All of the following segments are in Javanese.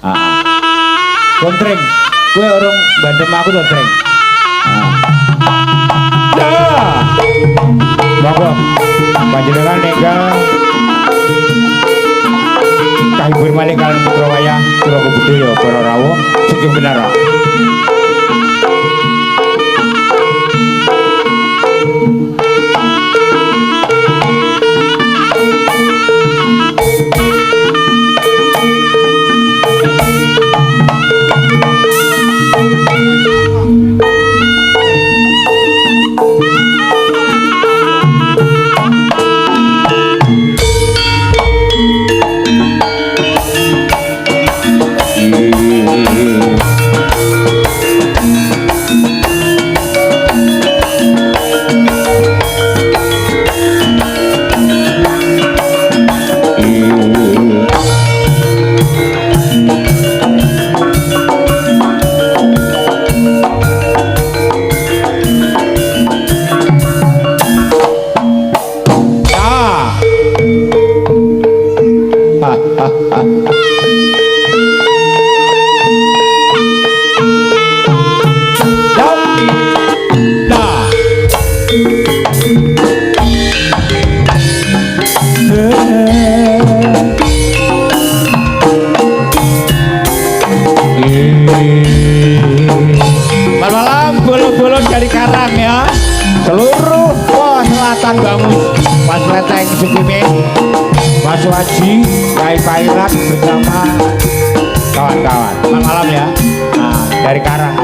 Kontreng, gue orang bandem aku tuh treng. Monggo, panjenengan nenggal kahibur malih kalian putra wayang Suraga Budaya para rawuh sugeng binara. Malam bolo-bolo dari Karang ya. Seluruh pos selatan bangun Mas Leteng Sukimi, Mas Waji, Kai Pairat bersama kawan-kawan. Selamat malam ya. Nah, dari Karang.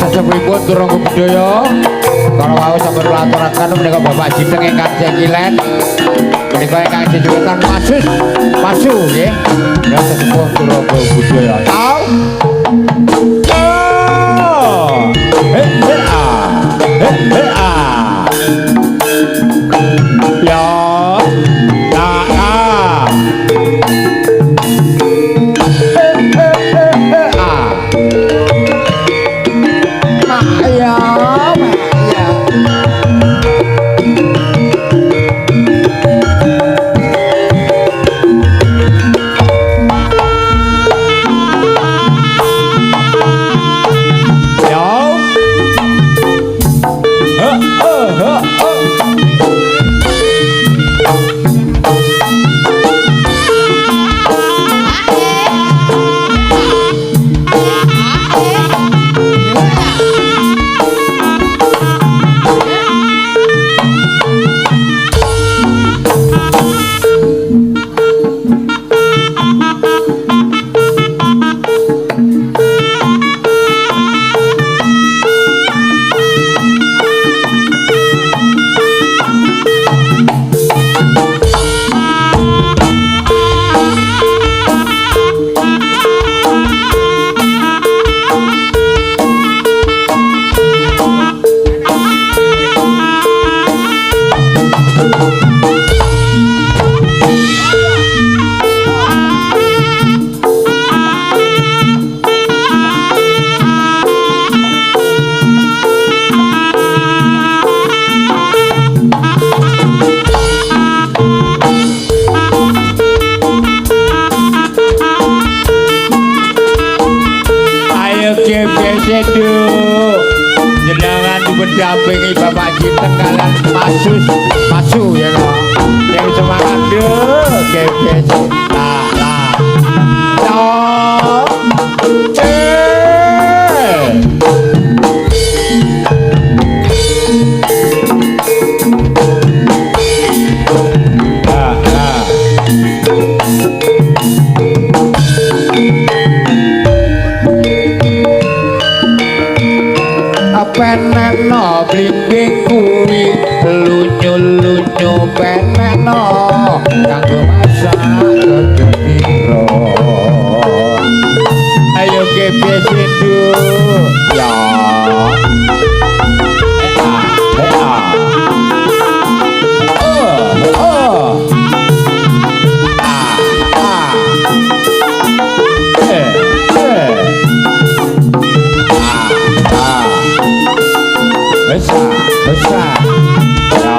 Sesepuhipun Suraga Budaya kalau mau sampai melaturakan menika Bapak Jiteng ingkang Jekilen menika ingkang jejutan Masu nggih ya sesepuh Suraga Budaya tau ya jenengan dipendampingi Bapak Jiteng kalian Masu ya loh yang semangat deh GBC penek no blimbing kuwi lunyu-lunyu peneno kanggo masak kedhetiro. Ayo kepiye sindu ya. Besar ya.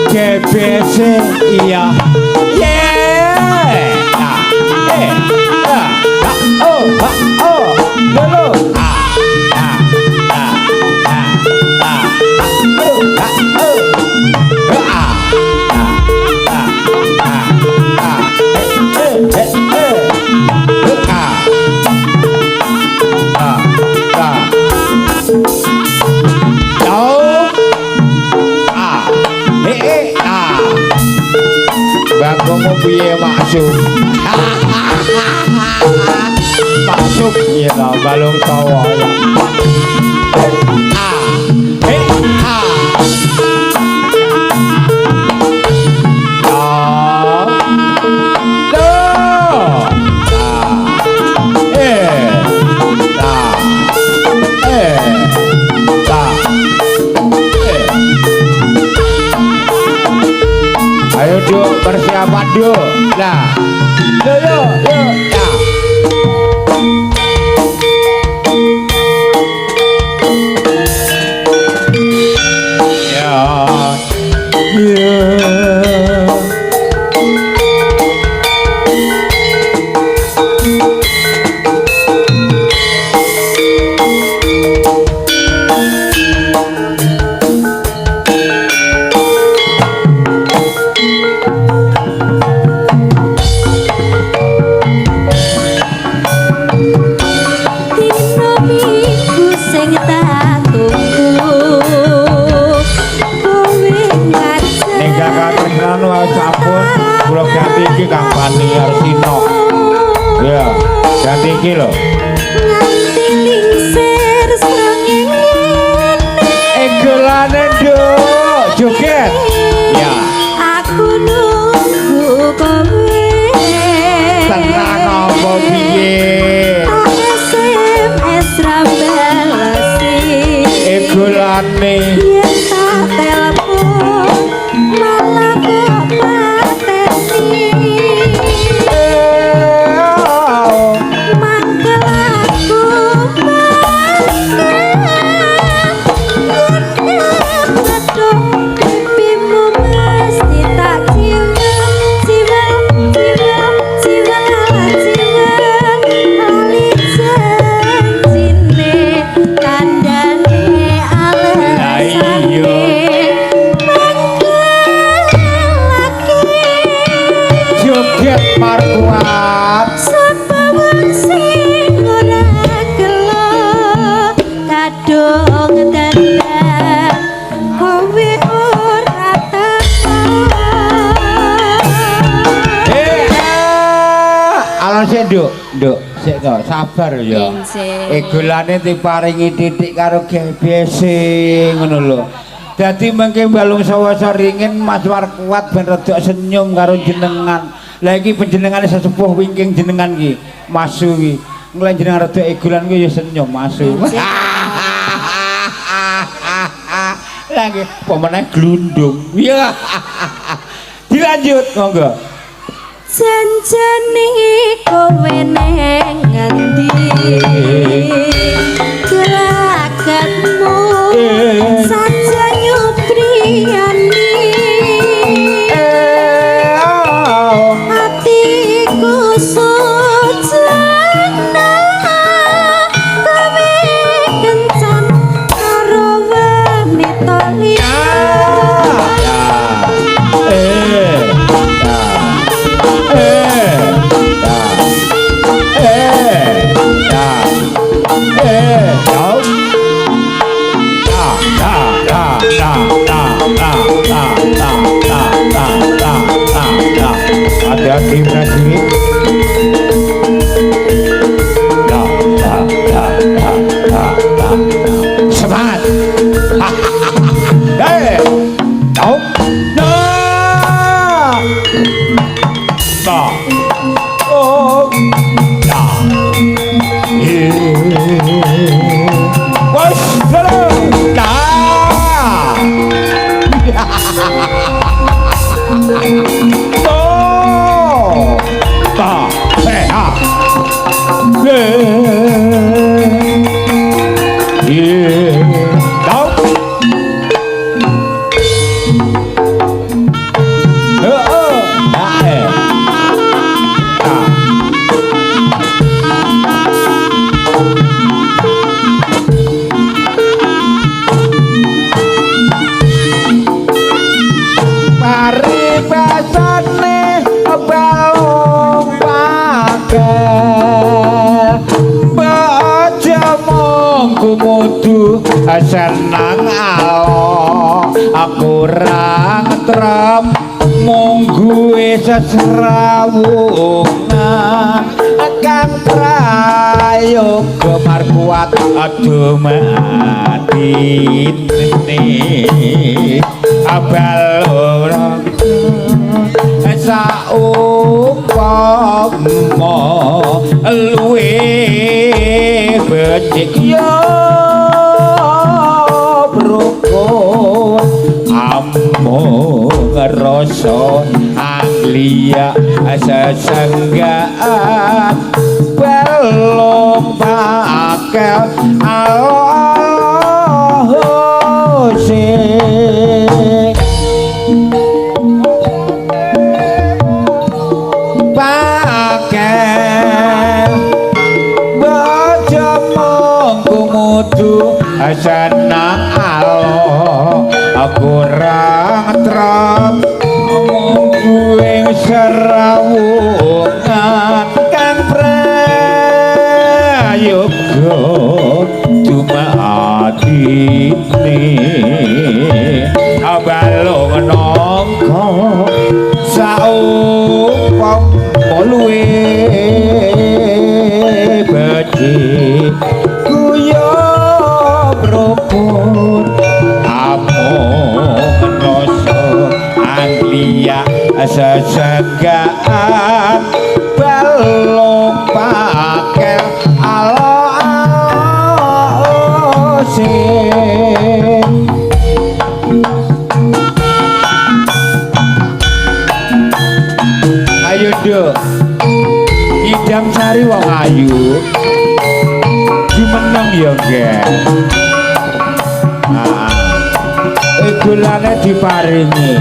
GBC iya. Bangkomu piye masuk? Masuk ya balung tawa ya. Ayo duk persiapan duk. Nah, yuk. Kula ganti iki Kang Bani Arsino. Ya, ganti iki lho. Nganti ningsir srengenge. Egelane nduk, joget. Ya. Aku nunggu kowe. Tenang apa piye? SMS ra balesi. Egelane. Yen tak telepon malah kok pateni. Mangkel aku pipimu mesti tak cium lali janjine kandhane alesane joget markuat. sapa wong sing ora gelo kadung dandan kowe ora teko. Alon sik nduk sik to sabar ya. Egolane diparingi titik karo GBC ngono lho. Dadi mengke balung sawasa ringin Mas Warkuat ben rada senyum karo jenengan. Lah iki panjenengane sesepuh wingking jenengan iki, Mas Suwi. Nglen jenengan rada egolan kuwi ya senyum Mas Suwi. Lah nggih pemenang glundung. Ya. Dilanjut monggo. Janjane kowe neng ngendi gerakanmu saja nyupriyani hatiku sujana kowe kencan karo wanita liya. senang alo aku kurang trem mung gue sesrawungan kang prayoga mar kuat aja mati abal ora saumpama luwe becik yo brokon amung rasa anglia sesenggaan belum pakel Allah sing pakel baca mongkumudu senang Allah kurang trep mung serawungan kang prayoga dumatine abalung nangka saumpama luwe becik kuyo brokon amung rasa anglia sesegaan belum pakel Allah sing ayo duk idam sari wong ayu dimeneng ya nggih gulane diparingi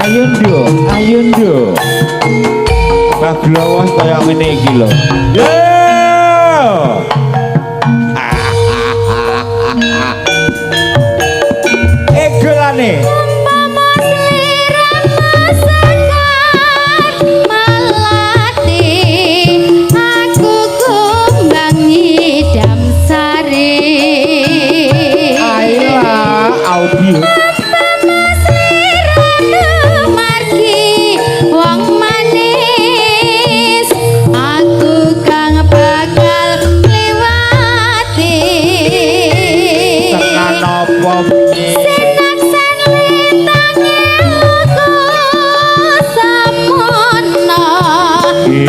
ayo nduk Mbah Glowo kaya ngene iki lho gulane audio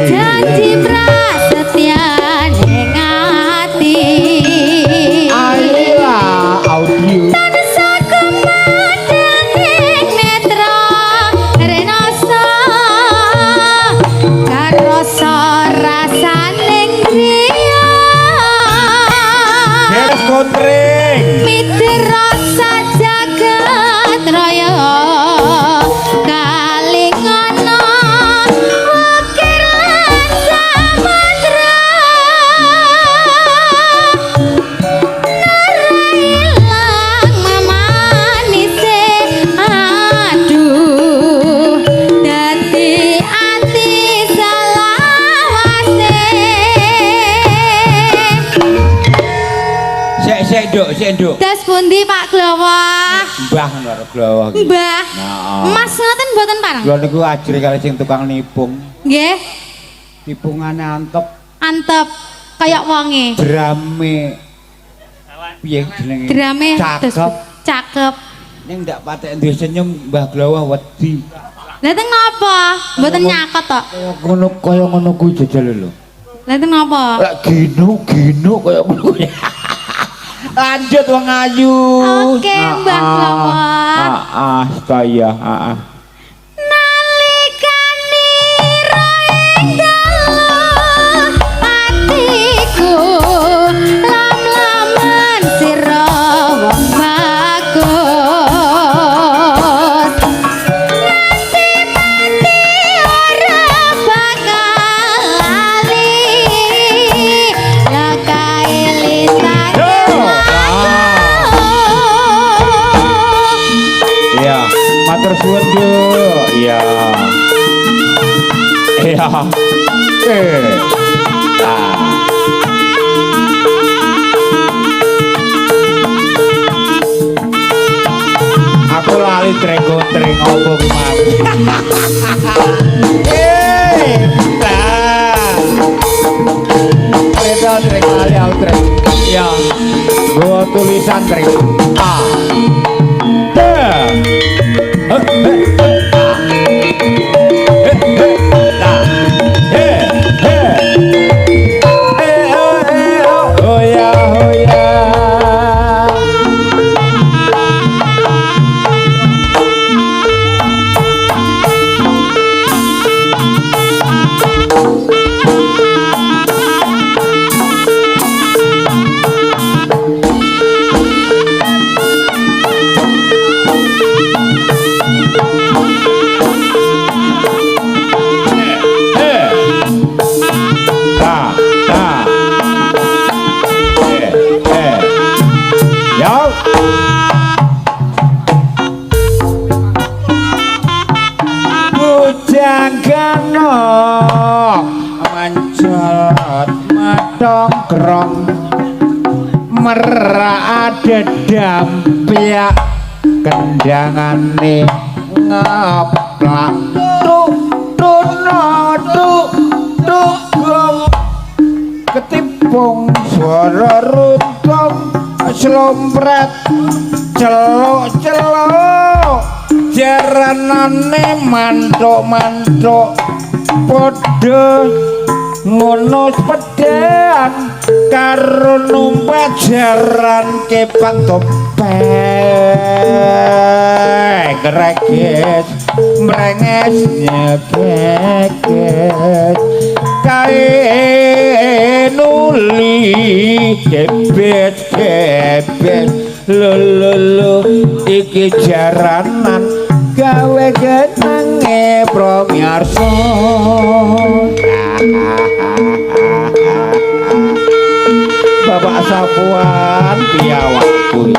janji prasetya ning ati ayolah audio Senduk. Das pundi Pak Glowo? Mbah karo Glowo. Mbah. Mas ngoten mboten parang. Lha niku ajri kali sing tukang nipung. Nggih. Nipungane antep. Antep kaya wonge. Drame. Piye jenenge? Drame cakep. Cakep. Ning ndak patek duwe senyum Mbah Glowo wedi. Lah teng napa? Mboten nyakot tok. Kaya ngono kuwi jejal lho. Lah teng napa? Lah gino kaya ngono kuwi. Lanjut wong ayu. Oke, Mbah Glowo. Saya, Nalikane ing dalu atiku lam-laman sira wong bagus. Nanti ora bakal lali lakae lisan. Ya, matur suwun yo. Ya. Ya. treng-treng opo ki Mang. Nah. Kereta treng kali aku treng. Ya. Gua tulisan treng. A. T. Bujangkana manjat madongkrong merak dedampiak kendangane ngeplak tuk ketipung swara runtung slompret celuk-celuk jaranane mantuk-mantuk padha ngono sepedhean karo numpet jaran kepak topeng greges mrenges nyegeges kae nuli kebet-kebet lho iki jaranan gawe genange promyarsa Bapak Sapuan piawak kuwi